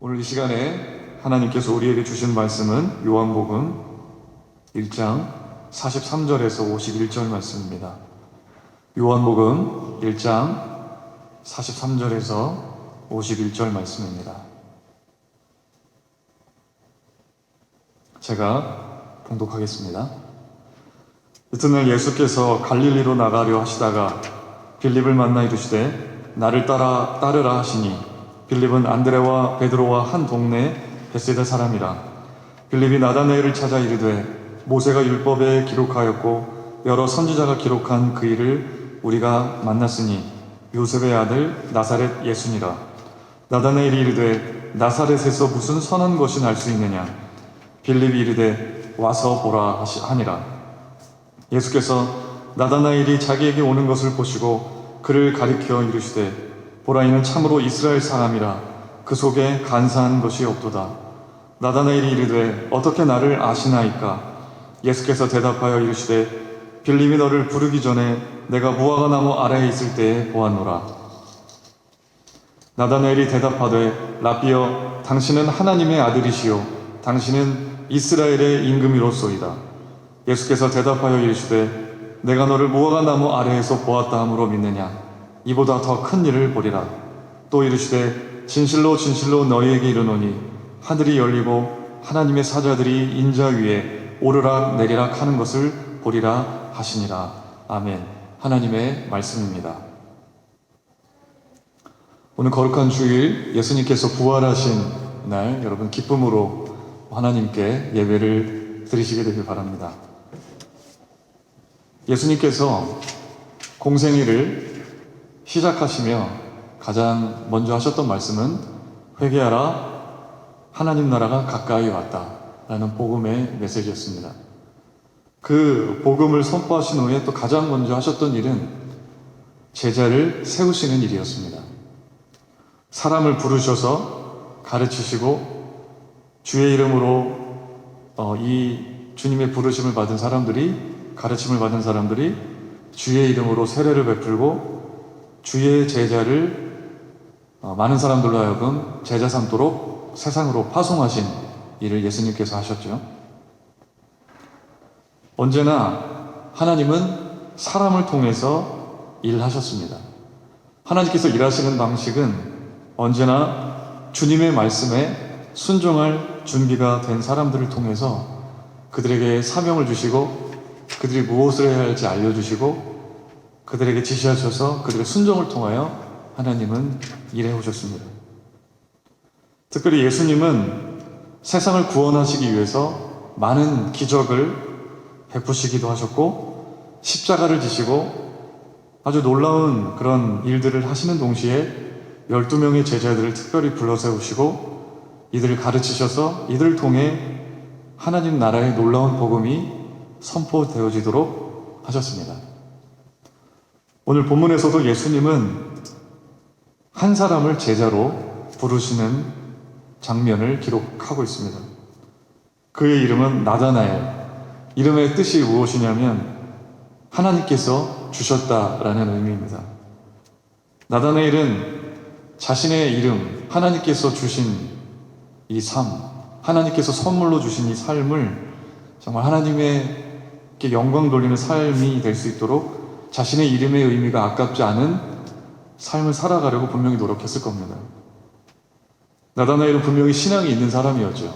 오늘 이 시간에 하나님께서 우리에게 주신 말씀은 요한복음 1장 43절에서 51절 말씀입니다. 요한복음 1장 43절에서 51절 말씀입니다. 제가 봉독하겠습니다. 이튿날 예수께서 갈릴리로 나가려 하시다가 빌립을 만나 이르시되 나를 따르라 하시니 빌립은 안드레와 베드로와 한 동네 베세다 사람이라. 빌립이 나다나엘을 찾아 이르되 모세가 율법에 기록하였고 여러 선지자가 기록한 그 일을 우리가 만났으니 요셉의 아들 나사렛 예수니라. 나다나엘이 이르되 나사렛에서 무슨 선한 것이 날 수 있느냐. 빌립이 이르되 와서 보라 하니라. 예수께서 나다나엘이 자기에게 오는 것을 보시고 그를 가리켜 이르시되 보라, 이는 참으로 이스라엘 사람이라. 그 속에 간사한 것이 없도다. 나다나엘이 이르되 어떻게 나를 아시나이까. 예수께서 대답하여 이르시되 빌립이 너를 부르기 전에 내가 무화과 나무 아래에 있을 때에 보았노라. 나다나엘이 대답하되 라비여, 당신은 하나님의 아들이시요 당신은 이스라엘의 임금이로소이다. 예수께서 대답하여 이르시되 내가 너를 무화과 나무 아래에서 보았다 함으로 믿느냐. 이보다 더 큰 일을 보리라. 또 이르시되 진실로 진실로 너희에게 이르노니 하늘이 열리고 하나님의 사자들이 인자 위에 오르락 내리락 하는 것을 보리라 하시니라. 아멘. 하나님의 말씀입니다. 오늘 거룩한 주일, 예수님께서 부활하신 날, 여러분 기쁨으로 하나님께 예배를 드리시게 되길 바랍니다. 예수님께서 공생애를 시작하시며 가장 먼저 하셨던 말씀은 회개하라, 하나님 나라가 가까이 왔다 라는 복음의 메시지였습니다. 그 복음을 선포하신 후에 또 가장 먼저 하셨던 일은 제자를 세우시는 일이었습니다. 사람을 부르셔서 가르치시고 주의 이름으로 이 주님의 부르심을 받은 사람들이, 가르침을 받은 사람들이 주의 이름으로 세례를 베풀고 주의 제자를 많은 사람들로 하여금 제자 삼도록 세상으로 파송하신 일을 예수님께서 하셨죠. 언제나 하나님은 사람을 통해서 일하셨습니다. 하나님께서 일하시는 방식은 언제나 주님의 말씀에 순종할 준비가 된 사람들을 통해서 그들에게 사명을 주시고 그들이 무엇을 해야 할지 알려주시고 그들에게 지시하셔서 그들의 순종을 통하여 하나님은 일해 오셨습니다. 특별히 예수님은 세상을 구원하시기 위해서 많은 기적을 베푸시기도 하셨고 십자가를 지시고 아주 놀라운 그런 일들을 하시는 동시에 12명의 제자들을 특별히 불러 세우시고 이들을 가르치셔서 이들을 통해 하나님 나라의 놀라운 복음이 선포되어지도록 하셨습니다. 오늘 본문에서도 예수님은 한 사람을 제자로 부르시는 장면을 기록하고 있습니다. 그의 이름은 나다나엘. 이름의 뜻이 무엇이냐면 하나님께서 주셨다라는 의미입니다. 나다나엘은 자신의 이름, 하나님께서 주신 이 삶, 하나님께서 선물로 주신 이 삶을 정말 하나님께 영광 돌리는 삶이 될 수 있도록 자신의 이름의 의미가 아깝지 않은 삶을 살아가려고 분명히 노력했을 겁니다. 나다나엘은 분명히 신앙이 있는 사람이었죠.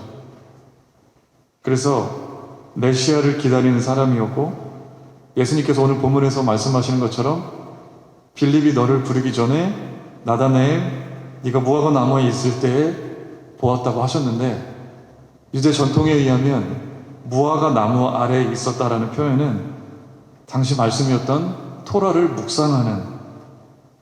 그래서 메시아를 기다리는 사람이었고 예수님께서 오늘 본문에서 말씀하시는 것처럼 빌립이 너를 부르기 전에 나다나엘, 네가 무화과 나무에 있을 때에 보았다고 하셨는데 유대 전통에 의하면 무화과 나무 아래에 있었다라는 표현은 당시 말씀이었던 토라를 묵상하는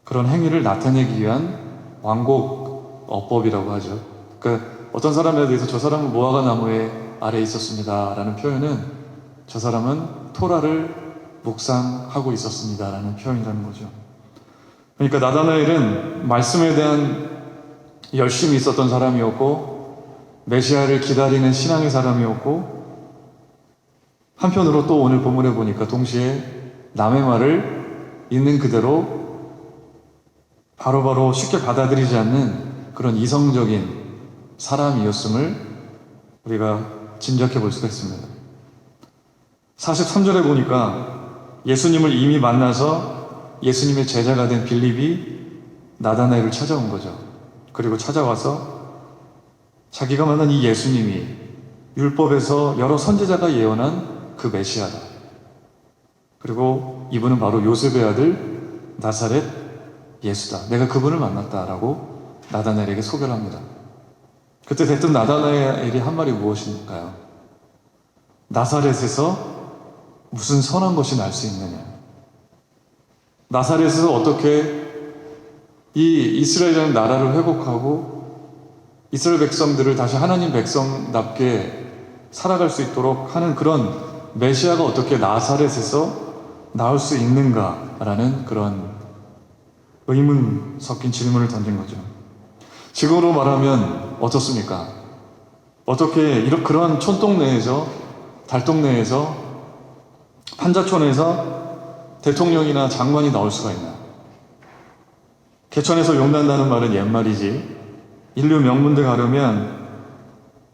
그런 행위를 나타내기 위한 완곡 어법이라고 하죠. 그러니까 어떤 사람에 대해서 저 사람은 무화과 나무에 아래에 있었습니다 라는 표현은 저 사람은 토라를 묵상하고 있었습니다 라는 표현이라는 거죠. 그러니까 나다나엘은 말씀에 대한 열심이 있었던 사람이었고 메시아를 기다리는 신앙의 사람이었고 한편으로 또 오늘 본문에 보니까 동시에 남의 말을 있는 그대로 바로바로 쉽게 받아들이지 않는 그런 이성적인 사람이었음을 우리가 짐작해 볼 수가 있습니다. 43절에 보니까 예수님을 이미 만나서 예수님의 제자가 된 빌립이 나다나엘을 찾아온 거죠. 그리고 찾아와서 자기가 만난 이 예수님이 율법에서 여러 선지자가 예언한 그 메시아다. 그리고 이분은 바로 요셉의 아들 나사렛 예수다. 내가 그분을 만났다라고 나다나엘에게 소개를 합니다. 그때 대뜸 나다나엘이 한 말이 무엇일까요? 나사렛에서 무슨 선한 것이 날 수 있느냐? 나사렛에서 어떻게 이 이스라엘이라는 나라를 회복하고 이스라엘 백성들을 다시 하나님 백성답게 살아갈 수 있도록 하는 그런 메시아가 어떻게 나사렛에서 나올 수 있는가라는 그런 의문 섞인 질문을 던진 거죠. 지금으로 말하면 어떻습니까? 어떻게 그러한 촌동네에서 달동네에서 판자촌에서 대통령이나 장관이 나올 수가 있나? 개천에서 용 난다는 말은 옛말이지. 인류 명문대 가려면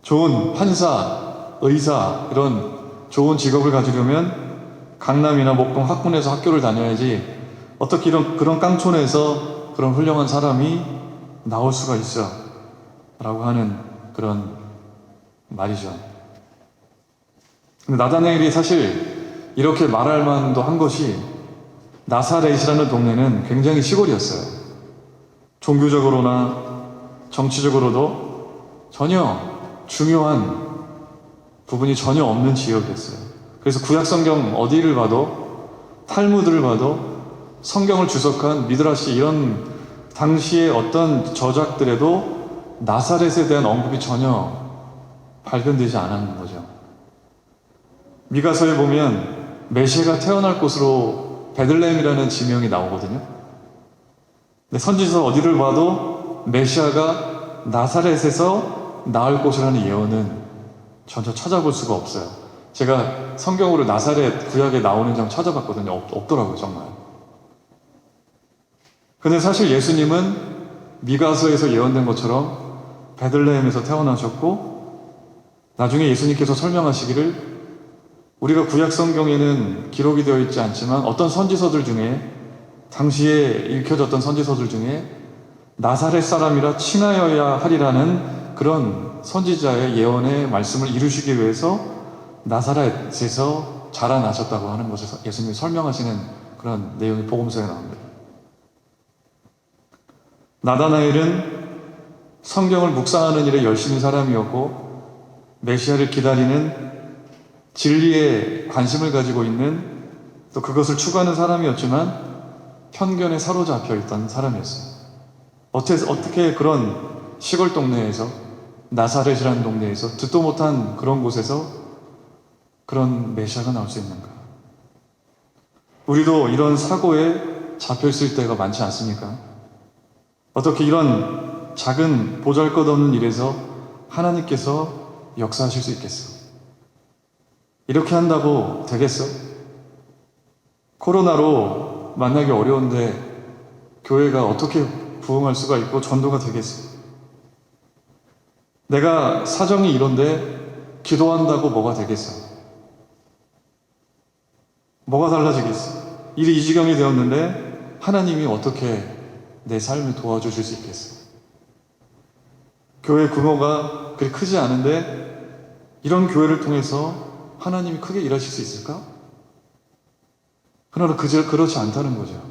좋은 판사, 의사 이런 좋은 직업을 가지려면 강남이나 목동 학군에서 학교를 다녀야지 어떻게 그런 깡촌에서 그런 훌륭한 사람이 나올 수가 있어 라고 하는 그런 말이죠. 근데 나다나엘이 사실 이렇게 말할 만도 한 것이 나사렛이라는 동네는 굉장히 시골이었어요. 종교적으로나 정치적으로도 전혀 중요한 부분이 전혀 없는 지역이었어요. 그래서 구약성경 어디를 봐도 탈무드를 봐도 성경을 주석한 미드라시 이런 당시의 어떤 저작들에도 나사렛에 대한 언급이 전혀 발견되지 않았는 거죠. 미가서에 보면 메시아가 태어날 곳으로 베들레헴이라는 지명이 나오거든요. 근데 선지서 어디를 봐도 메시아가 나사렛에서 나을 곳이라는 예언은 전혀 찾아볼 수가 없어요. 제가 성경으로 나사렛 구약에 나오는 점 찾아봤거든요. 없더라고요, 정말. 근데 사실 예수님은 미가서에서 예언된 것처럼 베들레헴에서 태어나셨고 나중에 예수님께서 설명하시기를 우리가 구약 성경에는 기록이 되어 있지 않지만 어떤 선지서들 중에 당시에 읽혀졌던 선지서들 중에 나사렛 사람이라 칭하여야 하리라는 그런 선지자의 예언의 말씀을 이루시기 위해서 나사렛에서 자라나셨다고 하는 것을 예수님이 설명하시는 그런 내용이 복음서에 나옵니다. 나다나엘은 성경을 묵상하는 일에 열심히 사람이었고 메시아를 기다리는 진리에 관심을 가지고 있는 또 그것을 추구하는 사람이었지만 편견에 사로잡혀 있던 사람이었어요. 어떻게 그런 시골 동네에서 나사렛이라는 동네에서 듣도 못한 그런 곳에서 그런 메시아가 나올 수 있는가? 우리도 이런 사고에 잡혀있을 때가 많지 않습니까? 어떻게 이런 작은 보잘것없는 일에서 하나님께서 역사하실 수 있겠어? 이렇게 한다고 되겠어? 코로나로 만나기 어려운데 교회가 어떻게 부흥할 수가 있고 전도가 되겠어? 내가 사정이 이런데 기도한다고 뭐가 되겠어? 뭐가 달라지겠어? 일이 이 지경이 되었는데 하나님이 어떻게 내 삶을 도와주실 수 있겠어? 교회 규모가 그리 크지 않은데 이런 교회를 통해서 하나님이 크게 일하실 수 있을까? 그러나 그렇지 않다는 거죠.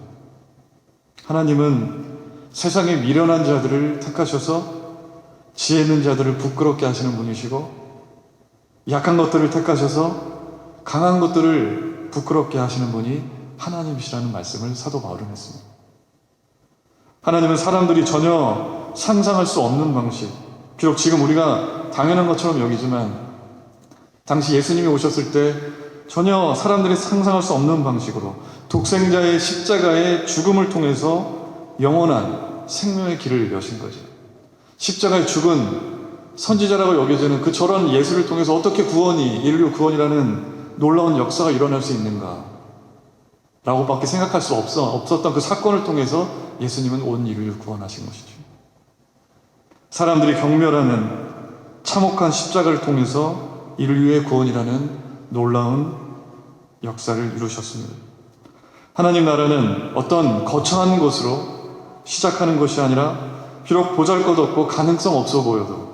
하나님은 세상에 미련한 자들을 택하셔서 지혜 있는 자들을 부끄럽게 하시는 분이시고 약한 것들을 택하셔서 강한 것들을 부끄럽게 하시는 분이 하나님이시라는 말씀을 사도 바울은 했습니다. 하나님은 사람들이 전혀 상상할 수 없는 방식, 비록 지금 우리가 당연한 것처럼 여기지만 당시 예수님이 오셨을 때 전혀 사람들이 상상할 수 없는 방식으로 독생자의 십자가의 죽음을 통해서 영원한 생명의 길을 여신 거죠. 십자가에 죽은 선지자라고 여겨지는 그 저런 예수를 통해서 어떻게 인류 구원이라는 놀라운 역사가 일어날 수 있는가 라고밖에 생각할 수 없었던 그 사건을 통해서 예수님은 온 인류를 구원하신 것이죠. 사람들이 경멸하는 참혹한 십자가를 통해서 인류의 구원이라는 놀라운 역사를 이루셨습니다. 하나님 나라는 어떤 거창한 것으로 시작하는 것이 아니라 비록 보잘것없고 가능성 없어 보여도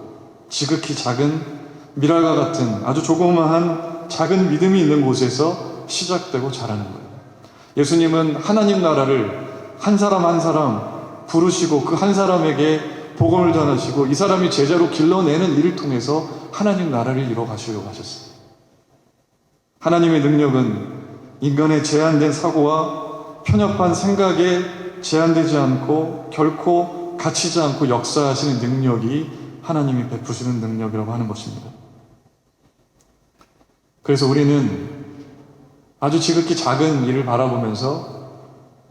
지극히 작은 미랄과 같은 아주 조그마한 작은 믿음이 있는 곳에서 시작되고 자라는 거예요. 예수님은 하나님 나라를 한 사람 한 사람 부르시고 그 한 사람에게 복음을 전하시고 이 사람이 제자로 길러내는 일을 통해서 하나님 나라를 이뤄 가시려고 하셨어요. 하나님의 능력은 인간의 제한된 사고와 편협한 생각에 제한되지 않고 결코 갇히지 않고 역사하시는 능력이 하나님이 베푸시는 능력이라고 하는 것입니다. 그래서 우리는 아주 지극히 작은 일을 바라보면서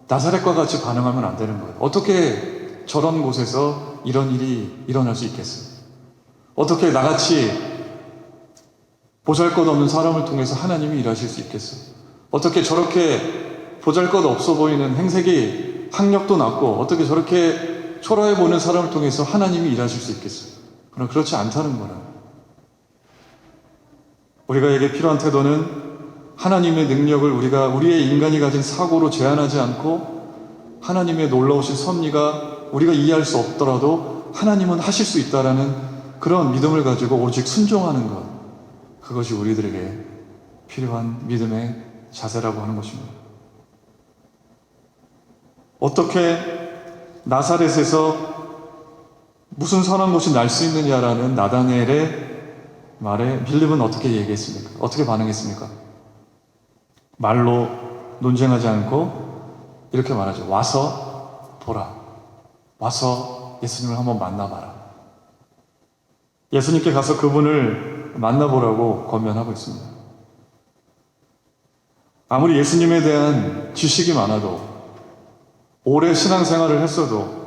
나사렛과 같이 반응하면 안 되는 거예요. 어떻게 저런 곳에서 이런 일이 일어날 수 있겠어요? 어떻게 나같이 보잘것없는 사람을 통해서 하나님이 일하실 수 있겠어요? 어떻게 저렇게 보잘것없어 보이는 행색이 학력도 낮고 어떻게 저렇게 초라해 보이는 사람을 통해서 하나님이 일하실 수 있겠어요? 그러나 그렇지 않다는 거라. 우리가에게 필요한 태도는 하나님의 능력을 우리의 인간이 가진 사고로 제한하지 않고 하나님의 놀라우신 섭리가 우리가 이해할 수 없더라도 하나님은 하실 수 있다라는 그런 믿음을 가지고 오직 순종하는 것, 그것이 우리들에게 필요한 믿음의 자세라고 하는 것입니다. 어떻게 나사렛에서 무슨 선한 것이 날 수 있느냐라는 나다나엘의 말에 빌립은 어떻게 얘기했습니까? 어떻게 반응했습니까? 말로 논쟁하지 않고 이렇게 말하죠. 와서 보라. 와서 예수님을 한번 만나봐라. 예수님께 가서 그분을 만나보라고 권면하고 있습니다. 아무리 예수님에 대한 지식이 많아도 오래 신앙생활을 했어도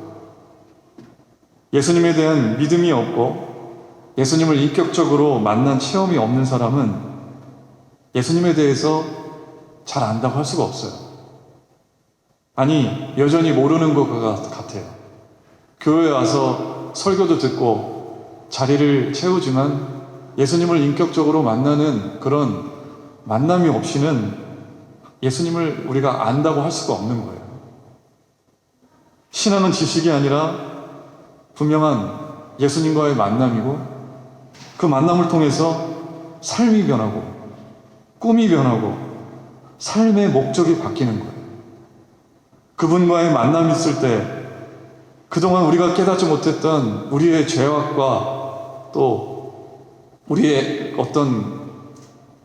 예수님에 대한 믿음이 없고 예수님을 인격적으로 만난 체험이 없는 사람은 예수님에 대해서 잘 안다고 할 수가 없어요. 아니, 여전히 모르는 것 같아요. 교회에 와서 설교도 듣고 자리를 채우지만 예수님을 인격적으로 만나는 그런 만남이 없이는 예수님을 우리가 안다고 할 수가 없는 거예요. 신앙은 지식이 아니라 분명한 예수님과의 만남이고 그 만남을 통해서 삶이 변하고 꿈이 변하고 삶의 목적이 바뀌는 거예요. 그분과의 만남이 있을 때 그동안 우리가 깨닫지 못했던 우리의 죄악과 또 우리의 어떤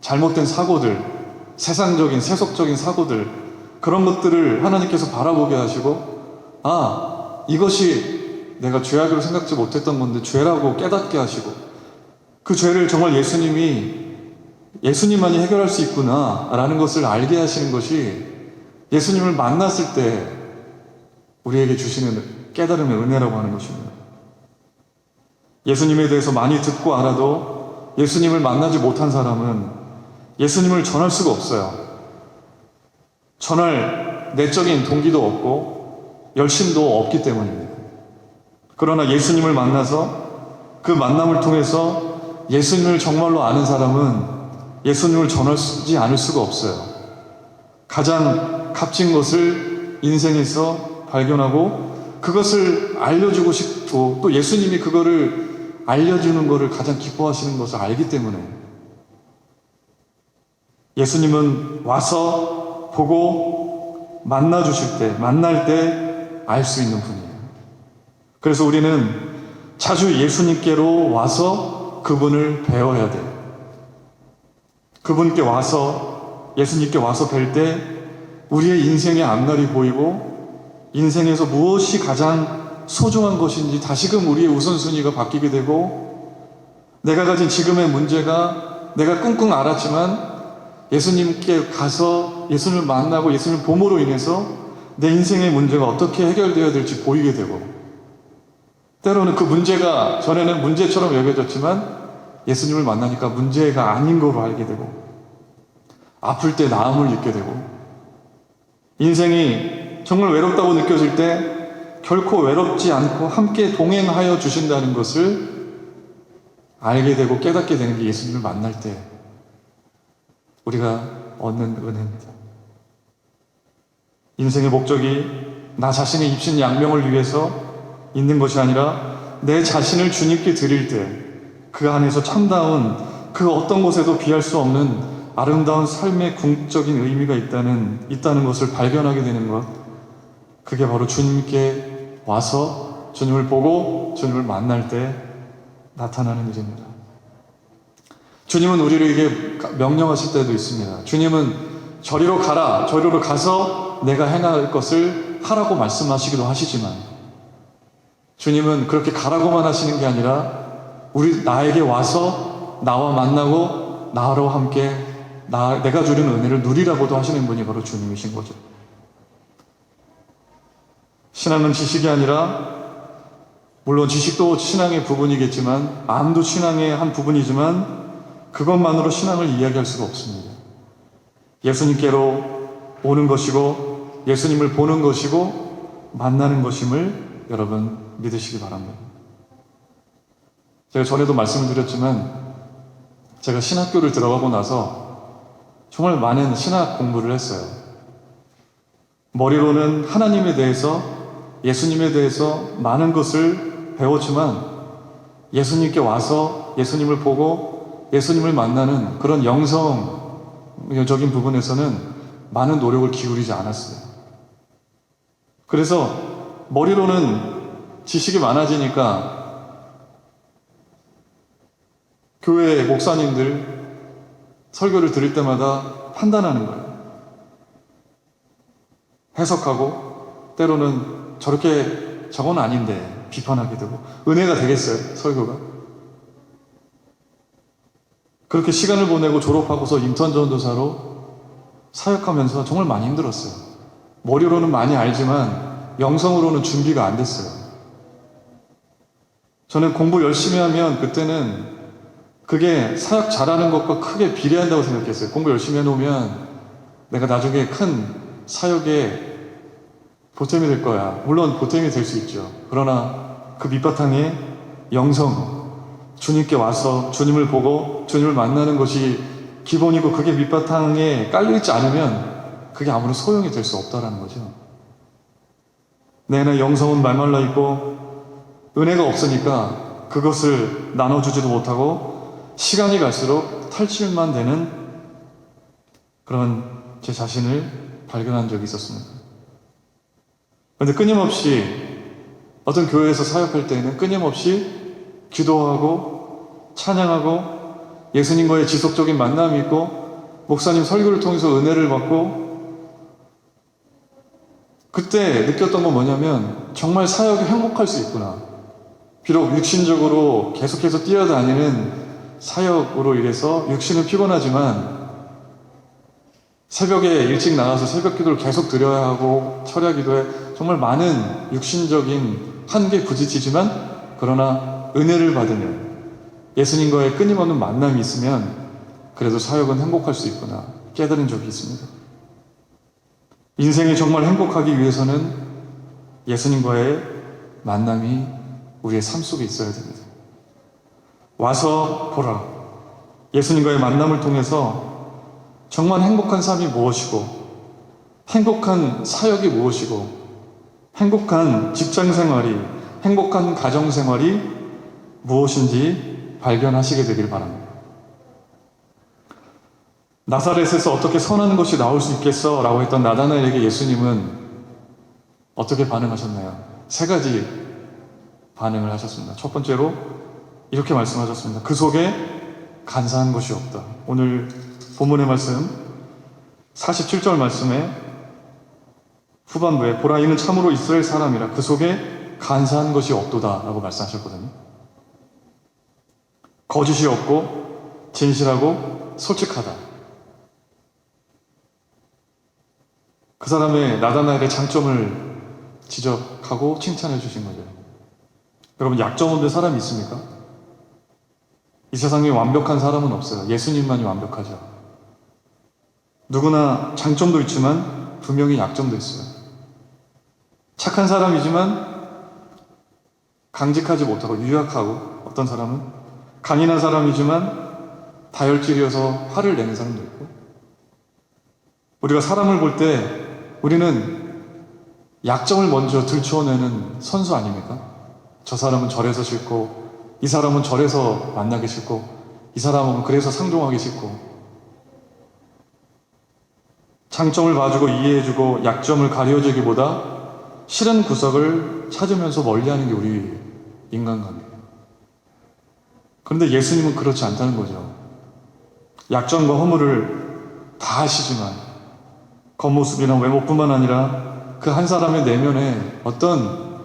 잘못된 사고들, 세상적인 세속적인 사고들, 그런 것들을 하나님께서 바라보게 하시고 이것이 내가 죄악으로 생각지 못했던 건데 죄라고 깨닫게 하시고 그 죄를 정말 예수님만이 해결할 수 있구나 라는 것을 알게 하시는 것이 예수님을 만났을 때 우리에게 주시는 깨달음의 은혜라고 하는 것입니다. 예수님에 대해서 많이 듣고 알아도 예수님을 만나지 못한 사람은 예수님을 전할 수가 없어요. 전할 내적인 동기도 없고 열심도 없기 때문입니다. 그러나 예수님을 만나서 그 만남을 통해서 예수님을 정말로 아는 사람은 예수님을 전하지 않을 수가 없어요. 가장 값진 것을 인생에서 발견하고 그것을 알려주고 싶고 또 예수님이 그거를 알려주는 것을 가장 기뻐하시는 것을 알기 때문에 예수님은 와서 보고 만나주실 때, 만날 때 알 수 있는 분이에요. 그래서 우리는 자주 예수님께로 와서 그분을 배워야 돼요. 그분께 와서, 예수님께 와서 뵐 때 우리의 인생의 앞날이 보이고 인생에서 무엇이 가장 소중한 것인지 다시금 우리의 우선순위가 바뀌게 되고 내가 가진 지금의 문제가 내가 끙끙 앓았지만 예수님께 가서 예수님을 만나고 예수님을 봄으로 인해서 내 인생의 문제가 어떻게 해결되어야 될지 보이게 되고 때로는 그 문제가 전에는 문제처럼 여겨졌지만 예수님을 만나니까 문제가 아닌 거로 알게 되고 아플 때 나음을 잊게 되고 인생이 정말 외롭다고 느껴질 때 결코 외롭지 않고 함께 동행하여 주신다는 것을 알게 되고 깨닫게 되는 게 예수님을 만날 때 우리가 얻는 은혜입니다. 인생의 목적이 나 자신의 입신 양명을 위해서 있는 것이 아니라 내 자신을 주님께 드릴 때 그 안에서 참다운 그 어떤 곳에도 비할 수 없는 아름다운 삶의 궁극적인 의미가 있다는 것을 발견하게 되는 것, 그게 바로 주님께 와서 주님을 보고 주님을 만날 때 나타나는 일입니다. 주님은 우리에게 명령하실 때도 있습니다. 주님은 저리로 가라, 저리로 가서 내가 행할 것을 하라고 말씀하시기도 하시지만, 주님은 그렇게 가라고만 하시는 게 아니라 나에게 와서 나와 만나고 나로 함께 내가 주는 은혜를 누리라고도 하시는 분이 바로 주님이신 거죠. 신앙은 지식이 아니라, 물론 지식도 신앙의 부분이겠지만, 암도 신앙의 한 부분이지만 그것만으로 신앙을 이야기할 수가 없습니다. 예수님께로 오는 것이고 예수님을 보는 것이고 만나는 것임을 여러분 믿으시기 바랍니다. 제가 전에도 말씀을 드렸지만 제가 신학교를 들어가고 나서 정말 많은 신학 공부를 했어요. 머리로는 하나님에 대해서, 예수님에 대해서 많은 것을 배웠지만 예수님께 와서 예수님을 보고 예수님을 만나는 그런 영성적인 부분에서는 많은 노력을 기울이지 않았어요. 그래서 머리로는 지식이 많아지니까 교회 목사님들 설교를 들을 때마다 판단하는 거예요. 해석하고 때로는 저건 아닌데 비판하게 되고, 은혜가 되겠어요, 설교가? 그렇게 시간을 보내고 졸업하고서 인턴 전도사로 사역하면서 정말 많이 힘들었어요. 머리로는 많이 알지만 영성으로는 준비가 안 됐어요. 저는 공부 열심히 하면 그때는 그게 사역 잘하는 것과 크게 비례한다고 생각했어요. 공부 열심히 해놓으면 내가 나중에 큰 사역에 보탬이 될 거야. 물론 보탬이 될 수 있죠. 그러나 그 밑바탕에 영성, 주님께 와서 주님을 보고 주님을 만나는 것이 기본이고, 그게 밑바탕에 깔려있지 않으면 그게 아무런 소용이 될 수 없다라는 거죠. 내 안에 영성은 말말라 있고 은혜가 없으니까 그것을 나눠주지도 못하고 시간이 갈수록 탈출만 되는 그런 제 자신을 발견한 적이 있었습니다. 그런데 끊임없이 어떤 교회에서 사역할 때에는 끊임없이 기도하고 찬양하고 예수님과의 지속적인 만남이 있고 목사님 설교를 통해서 은혜를 받고, 그때 느꼈던 건 뭐냐면 정말 사역이 행복할 수 있구나. 비록 육신적으로 계속해서 뛰어다니는 사역으로 인해서 육신은 피곤하지만 새벽에 일찍 나가서 새벽 기도를 계속 드려야 하고 철야 기도에 정말 많은 육신적인 한계에 부딪히지만, 그러나 은혜를 받으면 예수님과의 끊임없는 만남이 있으면 그래도 사역은 행복할 수 있구나 깨달은 적이 있습니다. 인생이 정말 행복하기 위해서는 예수님과의 만남이 우리의 삶 속에 있어야 됩니다. 와서 보라. 예수님과의 만남을 통해서 정말 행복한 삶이 무엇이고, 행복한 사역이 무엇이고, 행복한 직장생활이, 행복한 가정생활이 무엇인지 발견하시게 되길 바랍니다. 나사렛에서 어떻게 선한 것이 나올 수 있겠어? 라고 했던 나다나엘에게 예수님은 어떻게 반응하셨나요? 3가지 반응을 하셨습니다. 첫 번째로 이렇게 말씀하셨습니다. 그 속에 간사한 것이 없다. 오늘 본문의 말씀 47절 말씀에 후반부에 보라 이는 참으로 이스라엘 사람이라 그 속에 간사한 것이 없도다 라고 말씀하셨거든요. 거짓이 없고 진실하고 솔직하다. 그 사람의 나다나엘의 장점을 지적하고 칭찬해 주신 거죠. 여러분, 약점 없는 사람이 있습니까? 이 세상에 완벽한 사람은 없어요. 예수님만이 완벽하죠. 누구나 장점도 있지만 분명히 약점도 있어요. 착한 사람이지만 강직하지 못하고 유약하고, 어떤 사람은 강인한 사람이지만 다혈질이어서 화를 내는 사람도 있고, 우리가 사람을 볼 때 우리는 약점을 먼저 들추어내는 선수 아닙니까? 저 사람은 저래서 싫고, 이 사람은 저래서 만나기 싫고, 이 사람은 그래서 상종하기 싫고, 장점을 봐주고 이해해주고 약점을 가려주기보다 싫은 구석을 찾으면서 멀리하는 게 우리 인간관계예요. 그런데 예수님은 그렇지 않다는 거죠. 약점과 허물을 다 아시지만 겉모습이나 외모뿐만 아니라 그 한 사람의 내면에 어떤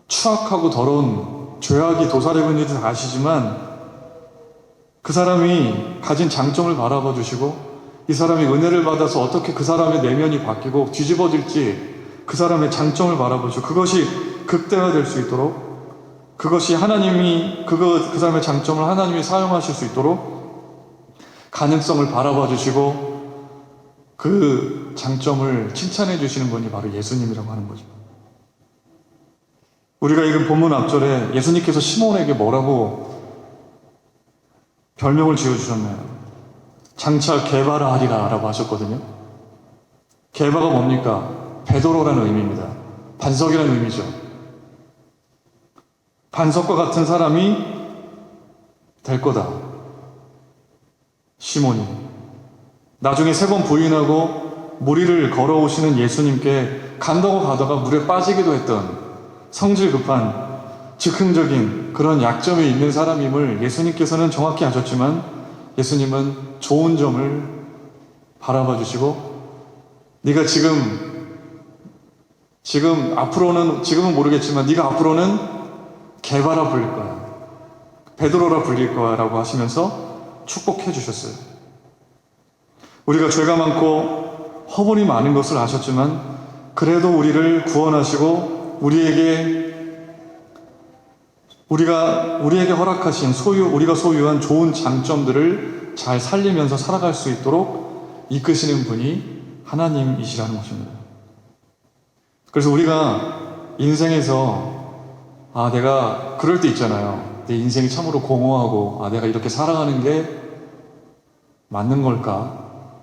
추악하고 더러운 죄악이 도사리고 있는지 다 아시지만 그 사람이 가진 장점을 바라봐 주시고 이 사람이 은혜를 받아서 어떻게 그 사람의 내면이 바뀌고 뒤집어질지 그 사람의 장점을 바라보시고 그것이 극대화될 수 있도록 그것이 하나님이 그 사람의 장점을 하나님이 사용하실 수 있도록 가능성을 바라봐 주시고 그 장점을 칭찬해 주시는 분이 바로 예수님이라고 하는 거죠. 우리가 읽은 본문 앞절에 예수님께서 시몬에게 뭐라고 별명을 지어주셨나요? 장차 게바라 하리라 라고 하셨거든요. 게바가 뭡니까? 베드로라는 의미입니다. 반석이라는 의미죠. 반석과 같은 사람이 될 거다. 시몬이. 나중에 3번 부인하고 물 위를 걸어오시는 예수님께 간다고 가다가 물에 빠지기도 했던 성질 급한 즉흥적인 그런 약점이 있는 사람임을 예수님께서는 정확히 아셨지만 예수님은 좋은 점을 바라봐 주시고 네가 지금은 모르겠지만 네가 앞으로는 게바라 불릴 거야. 베드로라 불릴 거야 라고 하시면서 축복해 주셨어요. 우리가 죄가 많고 허물이 많은 것을 아셨지만 그래도 우리를 구원하시고 우리에게 허락하신 우리가 소유한 좋은 장점들을 잘 살리면서 살아갈 수 있도록 이끄시는 분이 하나님이시라는 것입니다. 그래서 우리가 인생에서 내가 그럴 때 있잖아요. 내 인생이 참으로 공허하고 내가 이렇게 살아가는 게 맞는 걸까?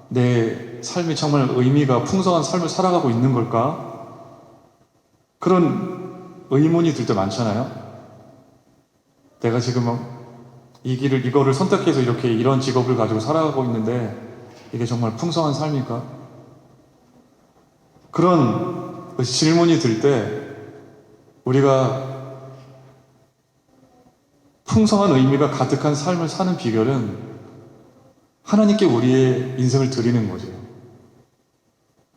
내 삶이 정말 의미가 풍성한 삶을 살아가고 있는 걸까? 그런 의문이 들 때 많잖아요. 내가 지금 이거를 선택해서 이런 직업을 가지고 살아가고 있는데 이게 정말 풍성한 삶일까? 그런 질문이 들 때 우리가 풍성한 의미가 가득한 삶을 사는 비결은 하나님께 우리의 인생을 드리는 거죠.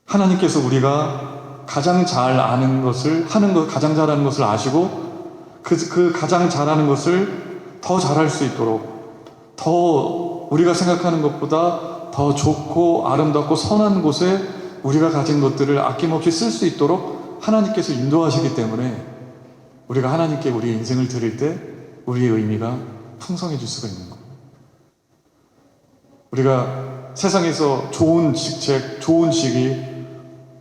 하나님께서 우리가 가장 잘 아는 것을 가장 잘하는 것을 아시고 그 가장 잘하는 것을 더 잘할 수 있도록 더 우리가 생각하는 것보다 더 좋고 아름답고 선한 곳에 우리가 가진 것들을 아낌없이 쓸 수 있도록 하나님께서 인도하시기 때문에 우리가 하나님께 우리의 인생을 드릴 때 우리의 의미가 풍성해질 수가 있는 거예요. 우리가 세상에서 좋은 직책, 좋은 직위,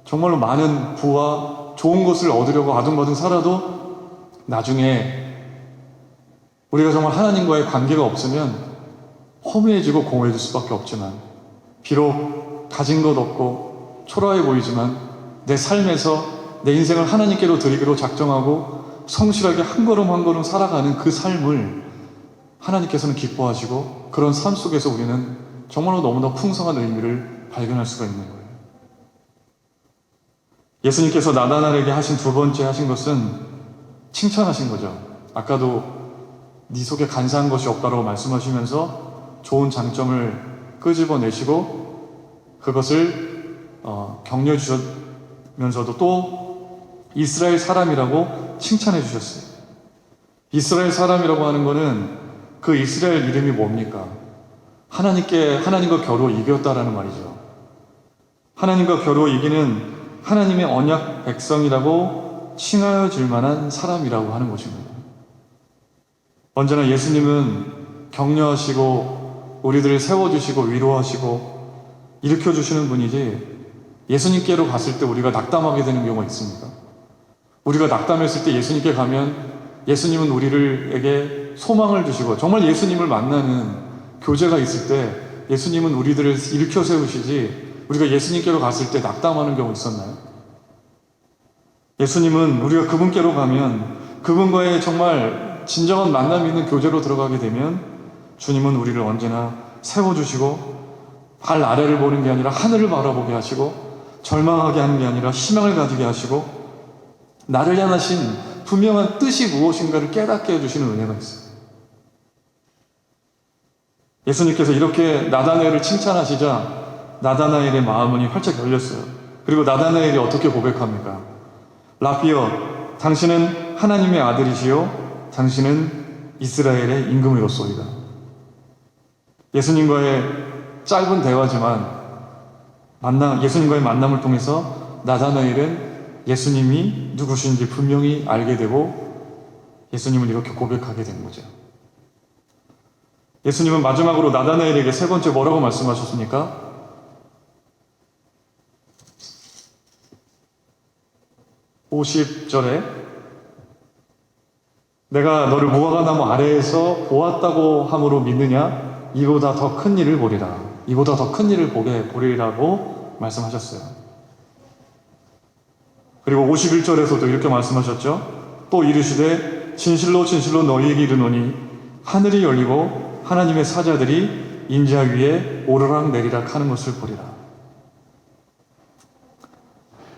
정말로 많은 부와 좋은 것을 얻으려고 아둥바둥 살아도 나중에 우리가 정말 하나님과의 관계가 없으면 허무해지고 공허해질 수밖에 없지만 비록 가진 것 없고 초라해 보이지만 내 삶에서 내 인생을 하나님께로 드리기로 작정하고 성실하게 한 걸음 한 걸음 살아가는 그 삶을 하나님께서는 기뻐하시고 그런 삶 속에서 우리는 정말로 너무나 풍성한 의미를 발견할 수가 있는 거예요. 예수님께서 나다나엘에게 하신 두 번째 하신 것은 칭찬하신 거죠. 아까도 네 속에 간사한 것이 없다라고 말씀하시면서 좋은 장점을 끄집어내시고 그것을 격려해 주시면서도 또 이스라엘 사람이라고 칭찬해 주셨어요. 이스라엘 사람이라고 하는 거는 그 이스라엘 이름이 뭡니까? 하나님과 겨루어 이겼다라는 말이죠. 하나님과 겨루어 이기는 하나님의 언약 백성이라고 칭하여 줄 만한 사람이라고 하는 것입니다. 언제나 예수님은 격려하시고 우리들을 세워주시고 위로하시고 일으켜주시는 분이지 예수님께로 갔을 때 우리가 낙담하게 되는 경우가 있습니다. 우리가 낙담했을 때 예수님께 가면 예수님은 우리에게 소망을 주시고 정말 예수님을 만나는 교제가 있을 때 예수님은 우리들을 일으켜 세우시지 우리가 예수님께로 갔을 때 낙담하는 경우 있었나요? 예수님은 우리가 그분께로 가면 그분과의 정말 진정한 만남이 있는 교제로 들어가게 되면 주님은 우리를 언제나 세워주시고 발 아래를 보는 게 아니라 하늘을 바라보게 하시고 절망하게 하는 게 아니라 희망을 가지게 하시고 나를 향하신 분명한 뜻이 무엇인가를 깨닫게 해주시는 은혜가 있어요. 예수님께서 이렇게 나다나엘을 칭찬하시자 나다나엘의 마음이 활짝 열렸어요. 그리고 나다나엘이 어떻게 고백합니까? 라피여, 당신은 하나님의 아들이시요 당신은 이스라엘의 임금이로소이다. 예수님과의 짧은 대화지만 예수님과의 만남을 통해서 나다나엘은 예수님이 누구신지 분명히 알게 되고 예수님을 이렇게 고백하게 된 거죠. 예수님은 마지막으로 나다나엘에게 세 번째 뭐라고 말씀하셨습니까? 50절에 내가 너를 무화과나무 아래에서 보았다고 함으로 믿느냐? 이보다 더 큰 일을 보리라. 이보다 더 큰 일을 보리라고 말씀하셨어요. 그리고 51절에서도 이렇게 말씀하셨죠. 또 이르시되 진실로 진실로 너희에게 이르노니 하늘이 열리고 하나님의 사자들이 인자 위에 오르락 내리락 하는 것을 보리라.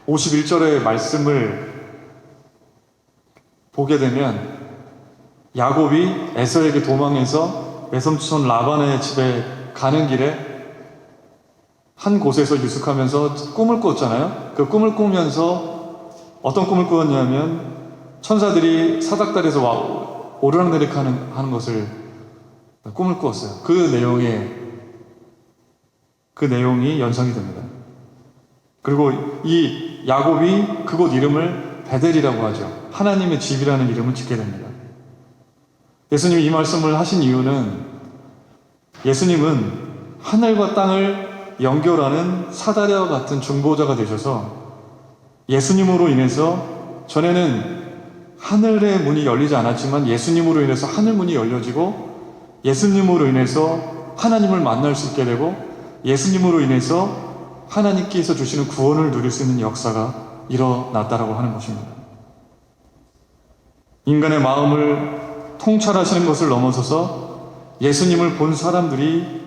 51절의 말씀을 보게 되면 야곱이 에서에게 도망해서 외삼촌 라반의 집에 가는 길에 한 곳에서 유숙하면서 꿈을 꿨잖아요. 그 꿈을 꾸면서 어떤 꿈을 꾸었냐면 천사들이 사닥다리에서 와 오르락내리락 하는 것을 꿈을 꾸었어요. 그 내용이 연상이 됩니다. 그리고 이 야곱이 그곳 이름을 베델이라고 하죠. 하나님의 집이라는 이름을 짓게 됩니다. 예수님이 이 말씀을 하신 이유는 예수님은 하늘과 땅을 연결하는 사다리와 같은 중보자가 되셔서 예수님으로 인해서 전에는 하늘의 문이 열리지 않았지만 예수님으로 인해서 하늘 문이 열려지고 예수님으로 인해서 하나님을 만날 수 있게 되고 예수님으로 인해서 하나님께서 주시는 구원을 누릴 수 있는 역사가 일어났다라고 하는 것입니다. 인간의 마음을 통찰하시는 것을 넘어서서 예수님을 본 사람들이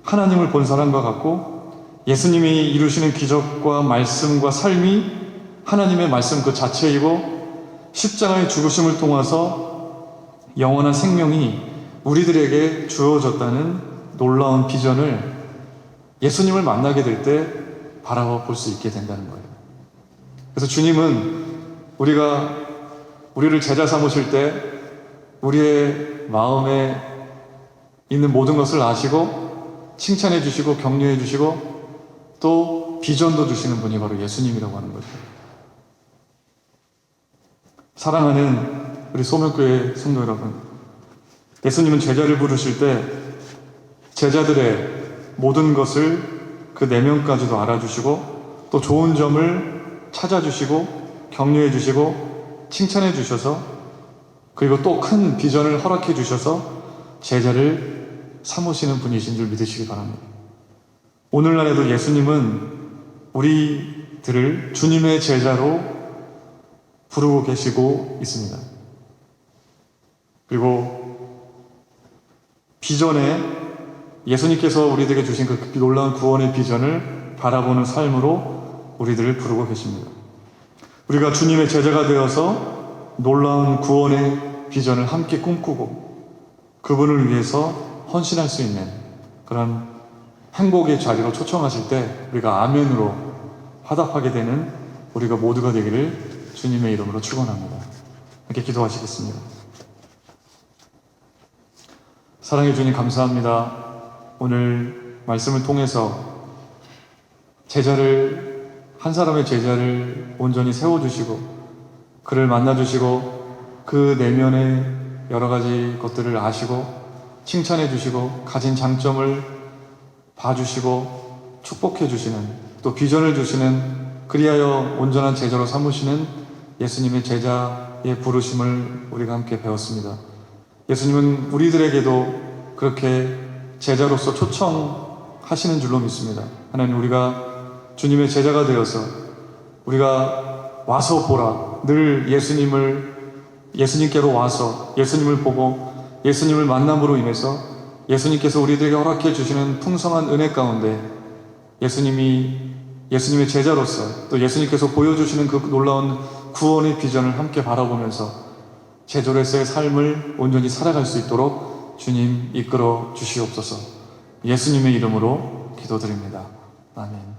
하나님을 본 사람과 같고 예수님이 이루시는 기적과 말씀과 삶이 하나님의 말씀 그 자체이고 십자가의 죽으심을 통해서 영원한 생명이 우리들에게 주어졌다는 놀라운 비전을 예수님을 만나게 될 때 바라볼 수 있게 된다는 거예요. 그래서 주님은 우리를 제자 삼으실 때 우리의 마음에 있는 모든 것을 아시고 칭찬해 주시고 격려해 주시고 또 비전도 주시는 분이 바로 예수님이라고 하는 거죠. 사랑하는 우리 소명교회 성도 여러분, 예수님은 제자를 부르실 때 제자들의 모든 것을 그 내면까지도 알아주시고 또 좋은 점을 찾아주시고 격려해 주시고 칭찬해 주셔서 그리고 또 큰 비전을 허락해 주셔서 제자를 삼으시는 분이신 줄 믿으시기 바랍니다. 오늘날에도 예수님은 우리들을 주님의 제자로 부르고 계시고 있습니다. 그리고 비전에 예수님께서 우리들에게 주신 그 놀라운 구원의 비전을 바라보는 삶으로 우리들을 부르고 계십니다. 우리가 주님의 제자가 되어서 놀라운 구원의 비전을 함께 꿈꾸고 그분을 위해서 헌신할 수 있는 그런 행복의 자리로 초청하실 때 우리가 아멘으로 화답하게 되는 우리가 모두가 되기를 주님의 이름으로 축원합니다. 함께 기도하시겠습니다. 사랑해 주님 감사합니다. 오늘 말씀을 통해서 한 사람의 제자를 온전히 세워주시고 그를 만나주시고 그 내면의 여러 가지 것들을 아시고 칭찬해 주시고 가진 장점을 봐주시고 축복해 주시는 또 비전을 주시는 그리하여 온전한 제자로 삼으시는 예수님의 제자의 부르심을 우리가 함께 배웠습니다. 예수님은 우리들에게도 그렇게 제자로서 초청하시는 줄로 믿습니다. 하나님, 우리가 주님의 제자가 되어서 우리가 와서 보라, 늘 예수님께로 와서 예수님을 보고 예수님을 만남으로 인해서 예수님께서 우리들에게 허락해 주시는 풍성한 은혜 가운데 예수님의 제자로서 또 예수님께서 보여주시는 그 놀라운 구원의 비전을 함께 바라보면서 제자로서의 삶을 온전히 살아갈 수 있도록 주님 이끌어 주시옵소서. 예수님의 이름으로 기도드립니다. 아멘.